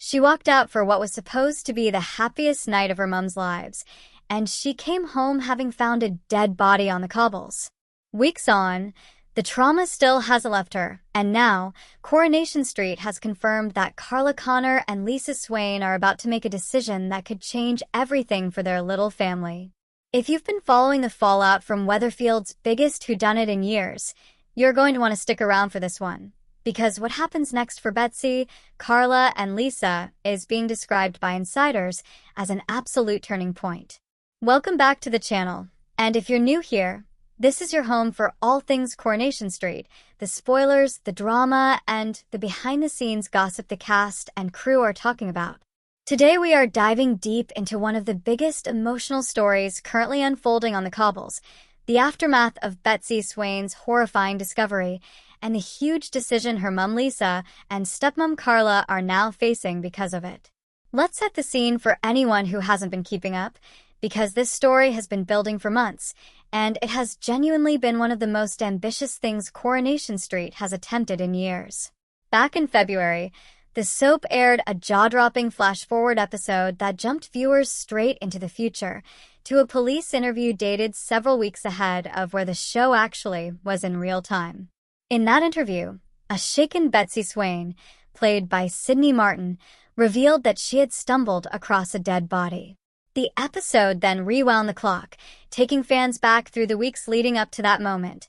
She walked out for what was supposed to be the happiest night of her mom's lives, and she came home having found a dead body on the cobbles. Weeks on, the trauma still hasn't left her, and now, Coronation Street has confirmed that Carla Connor and Lisa Swain are about to make a decision that could change everything for their little family. If you've been following the fallout from Weatherfield's biggest whodunit in years, you're going to want to stick around for this one, because what happens next for Betsy, Carla, and Lisa is being described by insiders as an absolute turning point. Welcome back to the channel, and if you're new here, this is your home for all things Coronation Street, the spoilers, the drama, and the behind-the-scenes gossip the cast and crew are talking about. Today we are diving deep into one of the biggest emotional stories currently unfolding on the cobbles, the aftermath of Betsy Swain's horrifying discovery, and the huge decision her mom Lisa and stepmom Carla are now facing because of it. Let's set the scene for anyone who hasn't been keeping up, because this story has been building for months, and it has genuinely been one of the most ambitious things Coronation Street has attempted in years. Back in February, the soap aired a jaw-dropping flash-forward episode that jumped viewers straight into the future, to a police interview dated several weeks ahead of where the show actually was in real time. In that interview, a shaken Betsy Swain, played by Sydney Martin, revealed that she had stumbled across a dead body. The episode then rewound the clock, taking fans back through the weeks leading up to that moment,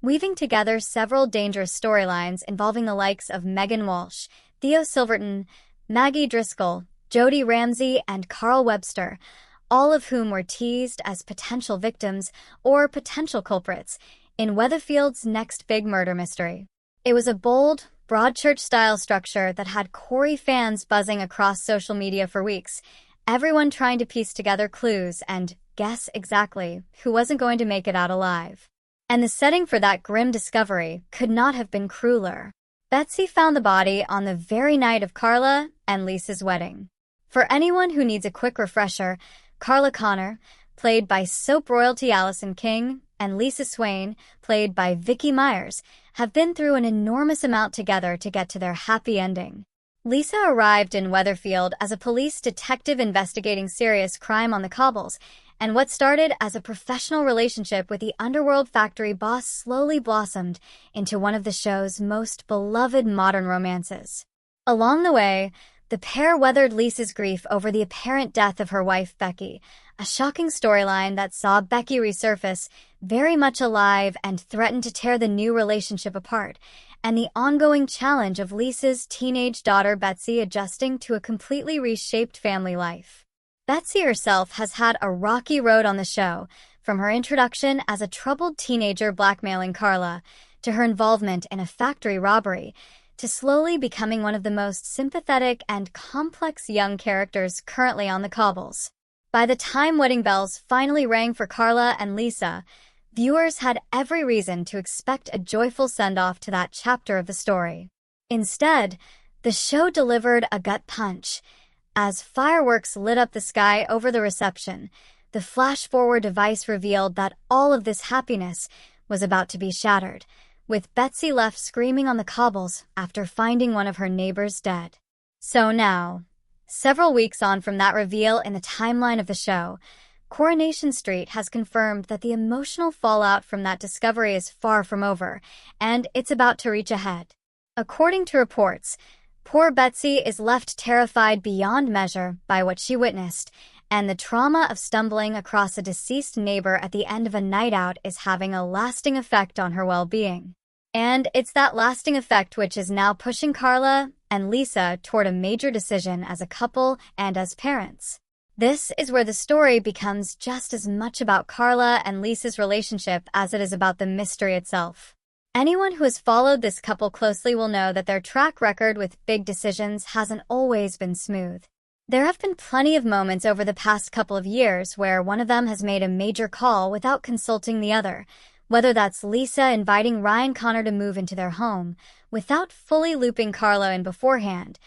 weaving together several dangerous storylines involving the likes of Megan Walsh, Theo Silverton, Maggie Driscoll, Jodie Ramsey, and Carl Webster, all of whom were teased as potential victims or potential culprits in Weatherfield's next big murder mystery. It was a bold, Broadchurch-style structure that had Corrie fans buzzing across social media for weeks, everyone trying to piece together clues and guess exactly who wasn't going to make it out alive. And the setting for that grim discovery could not have been crueler. Betsy found the body on the very night of Carla and Lisa's wedding. For anyone who needs a quick refresher, Carla Connor, played by soap royalty Allison King, and Lisa Swain, played by Vicky Myers, have been through an enormous amount together to get to their happy ending. Lisa arrived in Weatherfield as a police detective investigating serious crime on the cobbles, and what started as a professional relationship with the underworld factory boss slowly blossomed into one of the show's most beloved modern romances. Along the way, the pair weathered Lisa's grief over the apparent death of her wife, Becky, a shocking storyline that saw Becky resurface, very much alive and threaten to tear the new relationship apart, and the ongoing challenge of Lisa's teenage daughter Betsy adjusting to a completely reshaped family life. Betsy herself has had a rocky road on the show, from her introduction as a troubled teenager blackmailing Carla, to her involvement in a factory robbery, to slowly becoming one of the most sympathetic and complex young characters currently on the cobbles. By the time wedding bells finally rang for Carla and Lisa, viewers had every reason to expect a joyful send-off to that chapter of the story. Instead, the show delivered a gut punch. As fireworks lit up the sky over the reception, the flash-forward device revealed that all of this happiness was about to be shattered, with Betsy left screaming on the cobbles after finding one of her neighbors dead. So now, several weeks on from that reveal in the timeline of the show, Coronation Street has confirmed that the emotional fallout from that discovery is far from over, and it's about to reach a head. According to reports, poor Betsy is left terrified beyond measure by what she witnessed, and the trauma of stumbling across a deceased neighbor at the end of a night out is having a lasting effect on her well-being. And it's that lasting effect which is now pushing Carla and Lisa toward a major decision as a couple and as parents. This is where the story becomes just as much about Carla and Lisa's relationship as it is about the mystery itself. Anyone who has followed this couple closely will know that their track record with big decisions hasn't always been smooth. There have been plenty of moments over the past couple of years where one of them has made a major call without consulting the other, whether that's Lisa inviting Ryan Connor to move into their home without fully looping Carla in beforehand,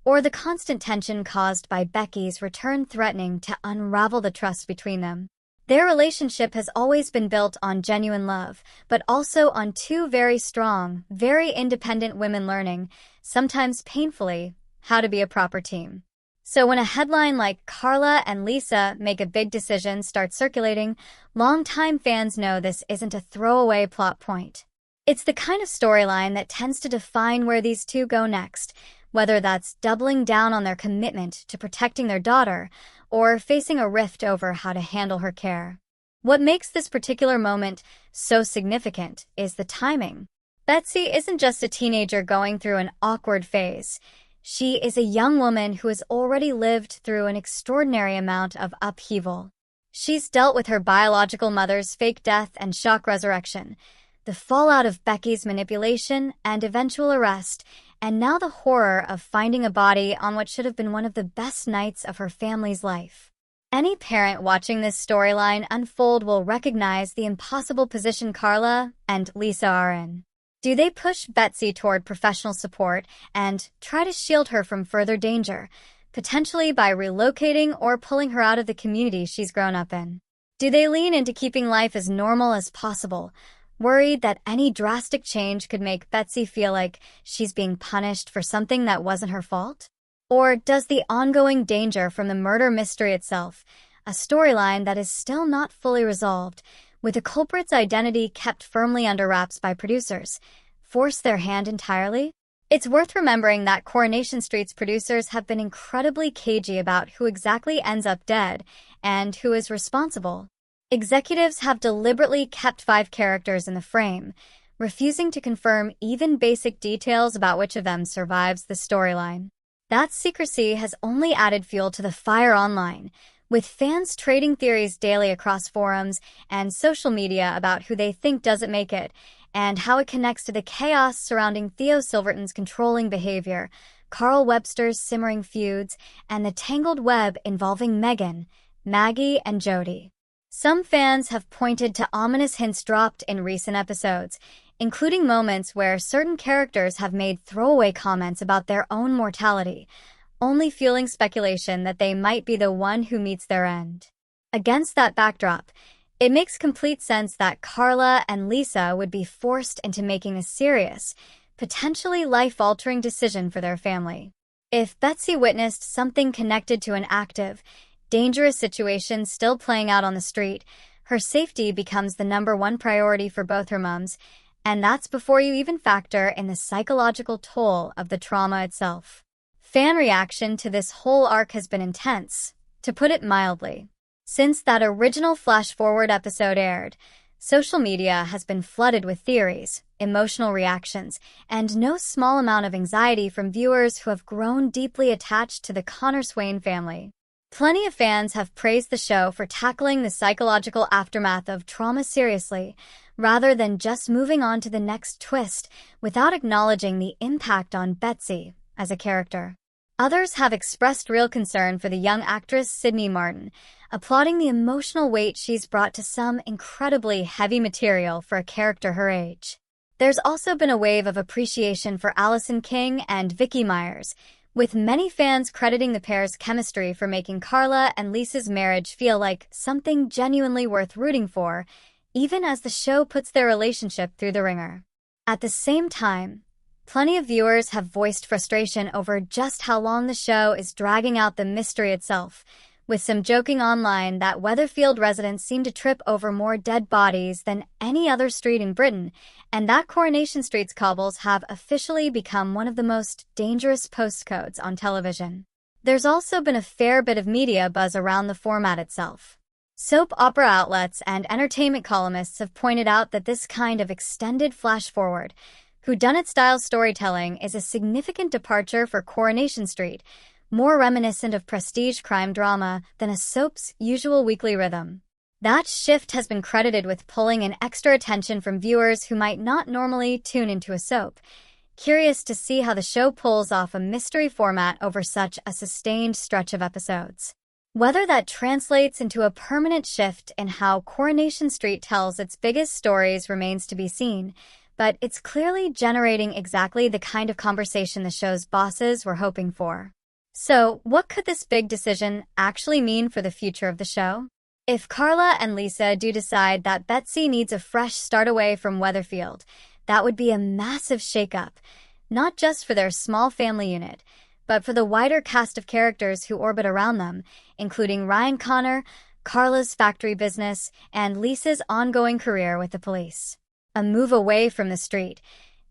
or the constant tension caused by Becky's return threatening to unravel the trust between them. Their relationship has always been built on genuine love, but also on two very strong, very independent women learning, sometimes painfully, how to be a proper team. So when a headline like Carla and Lisa make a big decision starts circulating, longtime fans know this isn't a throwaway plot point. It's the kind of storyline that tends to define where these two go next, whether that's doubling down on their commitment to protecting their daughter or facing a rift over how to handle her care. What makes this particular moment so significant is the timing. Betsy isn't just a teenager going through an awkward phase. She is a young woman who has already lived through an extraordinary amount of upheaval. She's dealt with her biological mother's fake death and shock resurrection, the fallout of Becky's manipulation and eventual arrest, and now the horror of finding a body on what should have been one of the best nights of her family's life. Any parent watching this storyline unfold will recognize the impossible position Carla and Lisa are in. Do they push Betsy toward professional support and try to shield her from further danger, potentially by relocating or pulling her out of the community she's grown up in? Do they lean into keeping life as normal as possible, worried that any drastic change could make Betsy feel like she's being punished for something that wasn't her fault? Or does the ongoing danger from the murder mystery itself, a storyline that is still not fully resolved, with the culprit's identity kept firmly under wraps by producers, force their hand entirely? It's worth remembering that Coronation Street's producers have been incredibly cagey about who exactly ends up dead and who is responsible. Executives have deliberately kept 5 characters in the frame, refusing to confirm even basic details about which of them survives the storyline. That secrecy has only added fuel to the fire online, with fans trading theories daily across forums and social media about who they think doesn't make it, and how it connects to the chaos surrounding Theo Silverton's controlling behavior, Carl Webster's simmering feuds, and the tangled web involving Megan, Maggie, and Jody. Some fans have pointed to ominous hints dropped in recent episodes, including moments where certain characters have made throwaway comments about their own mortality, only fueling speculation that they might be the one who meets their end. Against that backdrop, it makes complete sense that Carla and Lisa would be forced into making a serious, potentially life-altering decision for their family. If Betsy witnessed something connected to an active, dangerous situation still playing out on the street, her safety becomes the #1 priority for both her mums, and that's before you even factor in the psychological toll of the trauma itself. Fan reaction to this whole arc has been intense, to put it mildly. Since that original flash-forward episode aired, social media has been flooded with theories, emotional reactions, and no small amount of anxiety from viewers who have grown deeply attached to the Connor Swain family. Plenty of fans have praised the show for tackling the psychological aftermath of trauma seriously, rather than just moving on to the next twist without acknowledging the impact on Betsy as a character. Others have expressed real concern for the young actress Sydney Martin, applauding the emotional weight she's brought to some incredibly heavy material for a character her age. There's also been a wave of appreciation for Allison King and Vicky Myers, with many fans crediting the pair's chemistry for making Carla and Lisa's marriage feel like something genuinely worth rooting for, even as the show puts their relationship through the ringer. At the same time, plenty of viewers have voiced frustration over just how long the show is dragging out the mystery itself, with some joking online that Weatherfield residents seem to trip over more dead bodies than any other street in Britain, and that Coronation Street's cobbles have officially become one of the most dangerous postcodes on television. There's also been a fair bit of media buzz around the format itself. Soap opera outlets and entertainment columnists have pointed out that this kind of extended flash-forward, whodunit-style storytelling is a significant departure for Coronation Street, more reminiscent of prestige crime drama than a soap's usual weekly rhythm. That shift has been credited with pulling in extra attention from viewers who might not normally tune into a soap, curious to see how the show pulls off a mystery format over such a sustained stretch of episodes. Whether that translates into a permanent shift in how Coronation Street tells its biggest stories remains to be seen, but it's clearly generating exactly the kind of conversation the show's bosses were hoping for. So, what could this big decision actually mean for the future of the show? If Carla and Lisa do decide that Betsy needs a fresh start away from Weatherfield, that would be a massive shakeup, not just for their small family unit, but for the wider cast of characters who orbit around them, including Ryan Connor, Carla's factory business, and Lisa's ongoing career with the police. A move away from the street,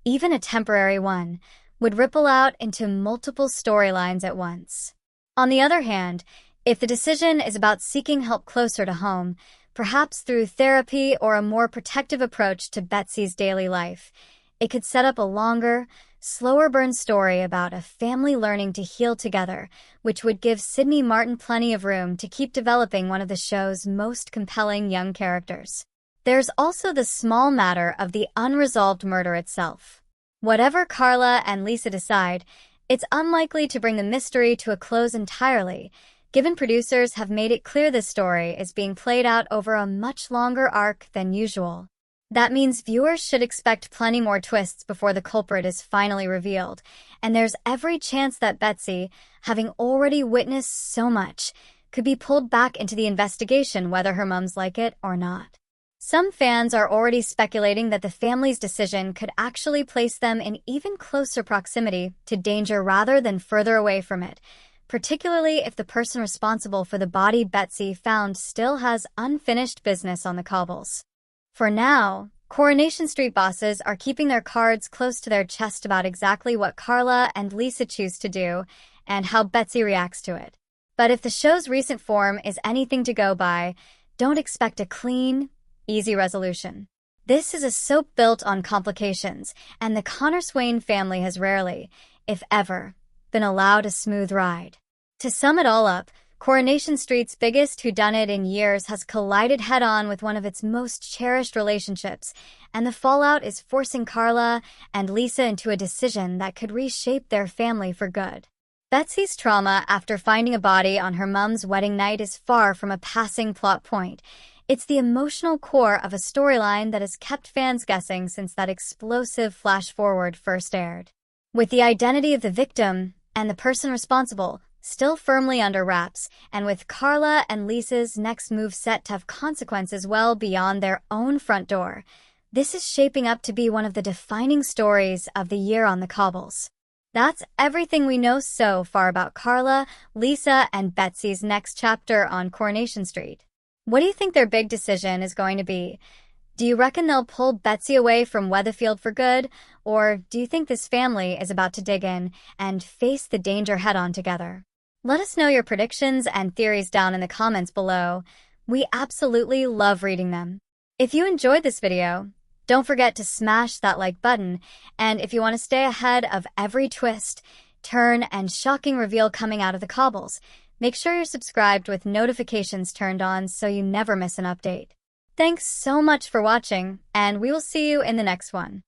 even a temporary one, would ripple out into multiple storylines at once. On the other hand, if the decision is about seeking help closer to home, perhaps through therapy or a more protective approach to Betsy's daily life, it could set up a longer, slower-burn story about a family learning to heal together, which would give Sydney Martin plenty of room to keep developing one of the show's most compelling young characters. There's also the small matter of the unresolved murder itself. Whatever Carla and Lisa decide, it's unlikely to bring the mystery to a close entirely, given producers have made it clear this story is being played out over a much longer arc than usual. That means viewers should expect plenty more twists before the culprit is finally revealed, and there's every chance that Betsy, having already witnessed so much, could be pulled back into the investigation whether her mums like it or not. Some fans are already speculating that the family's decision could actually place them in even closer proximity to danger rather than further away from it, particularly if the person responsible for the body Betsy found still has unfinished business on the cobbles. For now, Coronation Street bosses are keeping their cards close to their chest about exactly what Carla and Lisa choose to do and how Betsy reacts to it. But if the show's recent form is anything to go by, don't expect a clean, easy resolution. This is a soap built on complications, and the Connor-Swain family has rarely, if ever, been allowed a smooth ride. To sum it all up, Coronation Street's biggest whodunit in years has collided head-on with one of its most cherished relationships, and the fallout is forcing Carla and Lisa into a decision that could reshape their family for good. Betsy's trauma after finding a body on her mum's wedding night is far from a passing plot point. It's the emotional core of a storyline that has kept fans guessing since that explosive flash-forward first aired. With the identity of the victim and the person responsible still firmly under wraps, and with Carla and Lisa's next move set to have consequences well beyond their own front door, this is shaping up to be one of the defining stories of the year on the cobbles. That's everything we know so far about Carla, Lisa, and Betsy's next chapter on Coronation Street. What do you think their big decision is going to be? Do you reckon they'll pull Betsy away from Weatherfield for good, or do you think this family is about to dig in and face the danger head-on together? Let us know your predictions and theories down in the comments below. We absolutely love reading them. If you enjoyed this video, don't forget to smash that like button, and if you want to stay ahead of every twist, turn, and shocking reveal coming out of the cobbles, make sure you're subscribed with notifications turned on so you never miss an update. Thanks so much for watching, and we will see you in the next one.